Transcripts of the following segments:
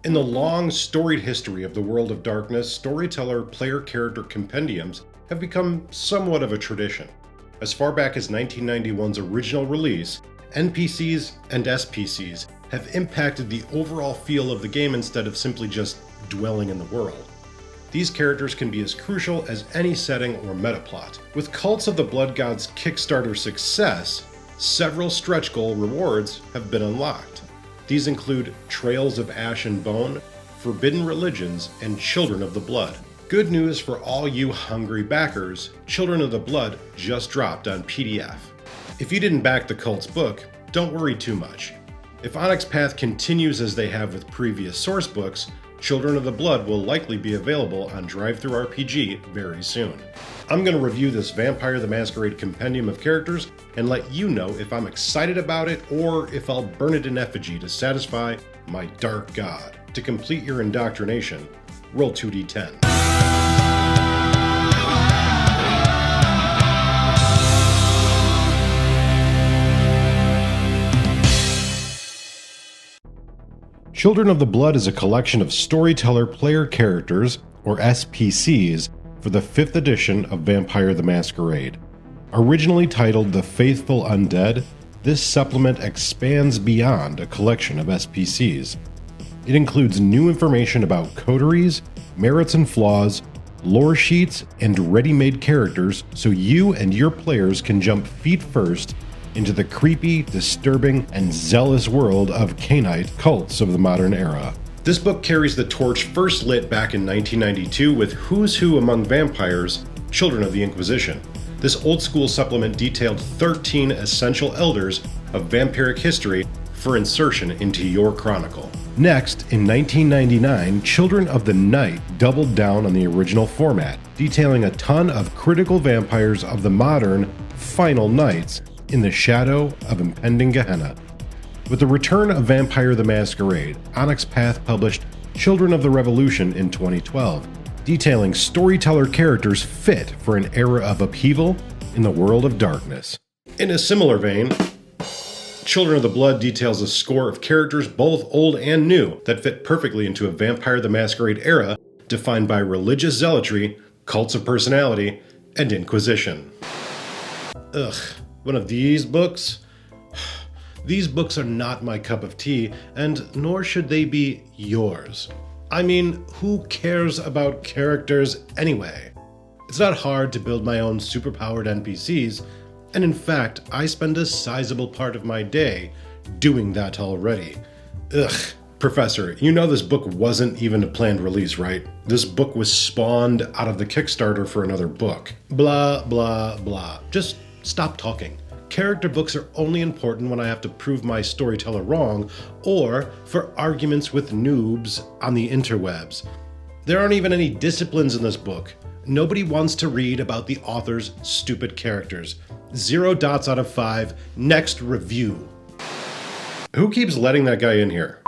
In the long, storied history of the world of darkness, storyteller player-character compendiums have become somewhat of a tradition. As far back as 1991's original release, NPCs and SPCs have impacted the overall feel of the game instead of simply just dwelling in the world. These characters can be as crucial as any setting or metaplot. With Cults of the Blood Gods' Kickstarter success, several stretch goal rewards have been unlocked. These include Trails of Ash and Bone, Forbidden Religions, and Children of the Blood. Good news for all you hungry backers, Children of the Blood just dropped on PDF. If you didn't back the Cult's book, don't worry too much. If Onyx Path continues as they have with previous source books, Children of the Blood will likely be available on DriveThruRPG very soon. I'm going to review this Vampire the Masquerade compendium of characters and let you know if I'm excited about it or if I'll burn it in effigy to satisfy my dark god. To complete your indoctrination, roll 2d10. Children of the Blood is a collection of storyteller player characters, or SPCs, for the 5th edition of Vampire the Masquerade. Originally titled The Faithful Undead, this supplement expands beyond a collection of SPCs. It includes new information about coteries, merits and flaws, lore sheets, and ready-made characters so you and your players can jump feet first into the creepy, disturbing, and zealous world of Cainite cults of the modern era. This book carries the torch first lit back in 1992 with Who's Who Among Vampires, Children of the Inquisition. This old-school supplement detailed 13 essential elders of vampiric history for insertion into your chronicle. Next, in 1999, Children of the Night doubled down on the original format, detailing a ton of critical vampires of the modern Final Nights in the shadow of impending Gehenna. With the return of Vampire the Masquerade, Onyx Path published Children of the Revolution in 2012, detailing storyteller characters fit for an era of upheaval in the world of darkness. In a similar vein, Children of the Blood details a score of characters both old and new that fit perfectly into a Vampire the Masquerade era defined by religious zealotry, cults of personality, and inquisition. Ugh. One of these books? These books are not my cup of tea, and nor should they be yours. I mean, who cares about characters anyway? It's not hard to build my own superpowered NPCs, and in fact, I spend a sizable part of my day doing that already. Ugh. Professor, you know this book wasn't even a planned release, right? This book was spawned out of the Kickstarter for another book. Blah, blah, blah. Just stop talking. Character books are only important when I have to prove my storyteller wrong, or for arguments with noobs on the interwebs. There aren't even any disciplines in this book. Nobody wants to read about the author's stupid characters. 0 dots out of 5. Next review. Who keeps letting that guy in here?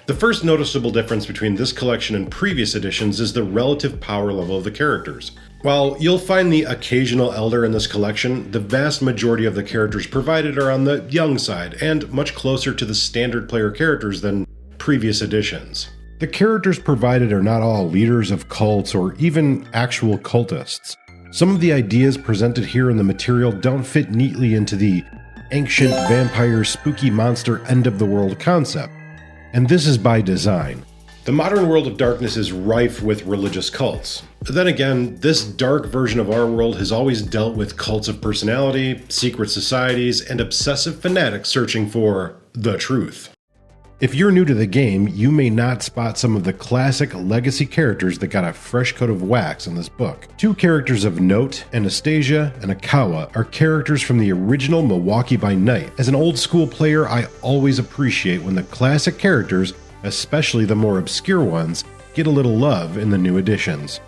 The first noticeable difference between this collection and previous editions is the relative power level of the characters. While you'll find the occasional elder in this collection, the vast majority of the characters provided are on the young side and much closer to the standard player characters than previous editions. The characters provided are not all leaders of cults or even actual cultists. Some of the ideas presented here in the material don't fit neatly into the ancient vampire spooky monster end of the world concept, and this is by design. The modern world of darkness is rife with religious cults. Then again, this dark version of our world has always dealt with cults of personality, secret societies, and obsessive fanatics searching for the truth. If you're new to the game, you may not spot some of the classic legacy characters that got a fresh coat of wax in this book. 2 characters of note, Anastasia and Akawa, are characters from the original Milwaukee by Night. As an old school player, I always appreciate when the classic characters, especially the more obscure ones, get a little love in the new editions.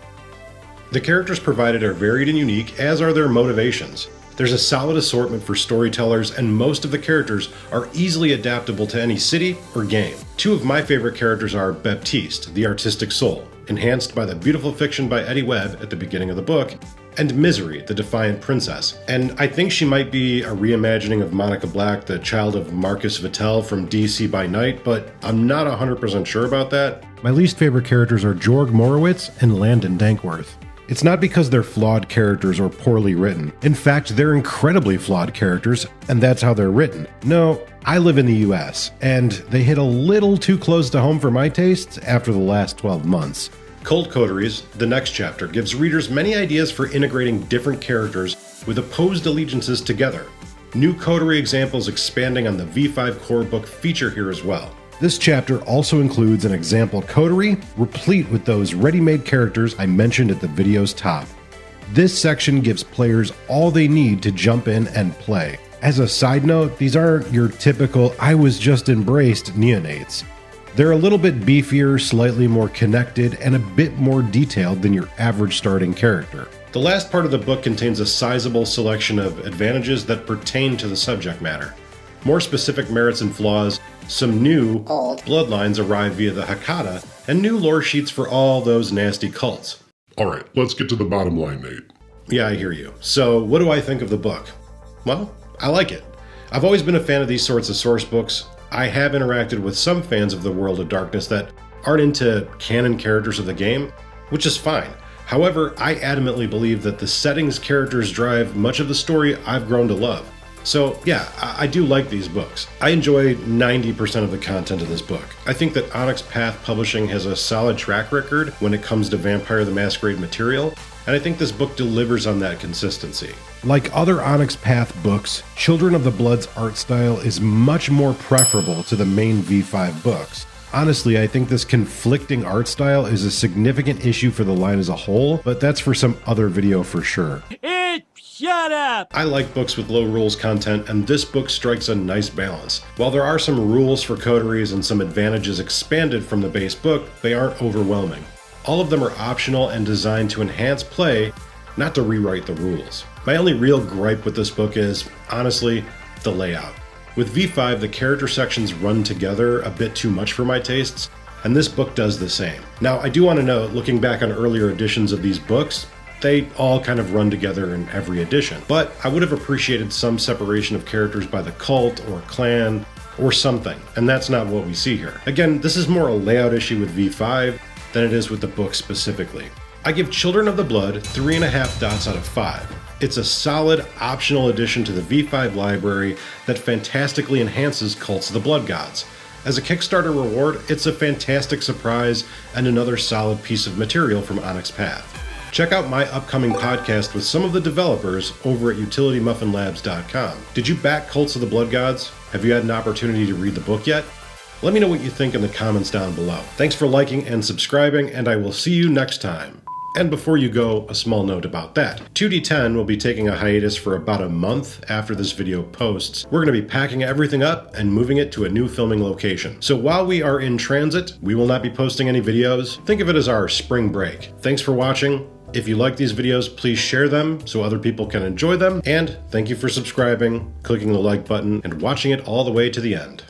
The characters provided are varied and unique, as are their motivations. There's a solid assortment for storytellers, and most of the characters are easily adaptable to any city or game. 2 of my favorite characters are Baptiste, the artistic soul, enhanced by the beautiful fiction by Eddie Webb at the beginning of the book, and Misery, the Defiant Princess. And I think she might be a reimagining of Monica Black, the child of Marcus Vittel from DC by Night, but I'm not 100% sure about that. My least favorite characters are Jorg Morowitz and Landon Dankworth. It's not because they're flawed characters or poorly written. In fact, they're incredibly flawed characters, and that's how they're written. No, I live in the US, and they hit a little too close to home for my tastes after the last 12 months. Cult Coteries, the next chapter, gives readers many ideas for integrating different characters with opposed allegiances together. New coterie examples expanding on the V5 core book feature here as well. This chapter also includes an example coterie, replete with those ready-made characters I mentioned at the video's top. This section gives players all they need to jump in and play. As a side note, these aren't your typical "I was just embraced" neonates. They're a little bit beefier, slightly more connected, and a bit more detailed than your average starting character. The last part of the book contains a sizable selection of advantages that pertain to the subject matter. More specific merits and flaws, some new bloodlines arrive via the Hecata, and new lore sheets for all those nasty cults. Alright, let's get to the bottom line, Nate. Yeah, I hear you. So, what do I think of the book? Well, I like it. I've always been a fan of these sorts of source books. I have interacted with some fans of the World of Darkness that aren't into canon characters of the game, which is fine. However, I adamantly believe that the settings characters drive much of the story I've grown to love. So yeah, I do like these books. I enjoy 90% of the content of this book. I think that Onyx Path Publishing has a solid track record when it comes to Vampire the Masquerade material, and I think this book delivers on that consistency. Like other Onyx Path books, Children of the Blood's art style is much more preferable to the main V5 books. Honestly, I think this conflicting art style is a significant issue for the line as a whole, but that's for some other video for sure. Shut up! I like books with low rules content, and this book strikes a nice balance. While there are some rules for coteries and some advantages expanded from the base book, they aren't overwhelming. All of them are optional and designed to enhance play, not to rewrite the rules. My only real gripe with this book is, honestly, the layout. With V5, the character sections run together a bit too much for my tastes, and this book does the same. Now, I do want to note, looking back on earlier editions of these books, they all kind of run together in every edition, but I would have appreciated some separation of characters by the cult or clan or something, and that's not what we see here. Again, this is more a layout issue with V5 than it is with the book specifically. I give Children of the Blood 3.5 dots out of 5. It's a solid optional addition to the V5 library that fantastically enhances Cults of the Blood Gods. As a Kickstarter reward, it's a fantastic surprise and another solid piece of material from Onyx Path. Check out my upcoming podcast with some of the developers over at utilitymuffinlabs.com. Did you back Cults of the Blood Gods? Have you had an opportunity to read the book yet? Let me know what you think in the comments down below. Thanks for liking and subscribing, and I will see you next time. And before you go, a small note about that. 2D10 will be taking a hiatus for about a month after this video posts. We're going to be packing everything up and moving it to a new filming location. So while we are in transit, we will not be posting any videos. Think of it as our spring break. Thanks for watching. If you like these videos, please share them so other people can enjoy them. And thank you for subscribing, clicking the like button, and watching it all the way to the end.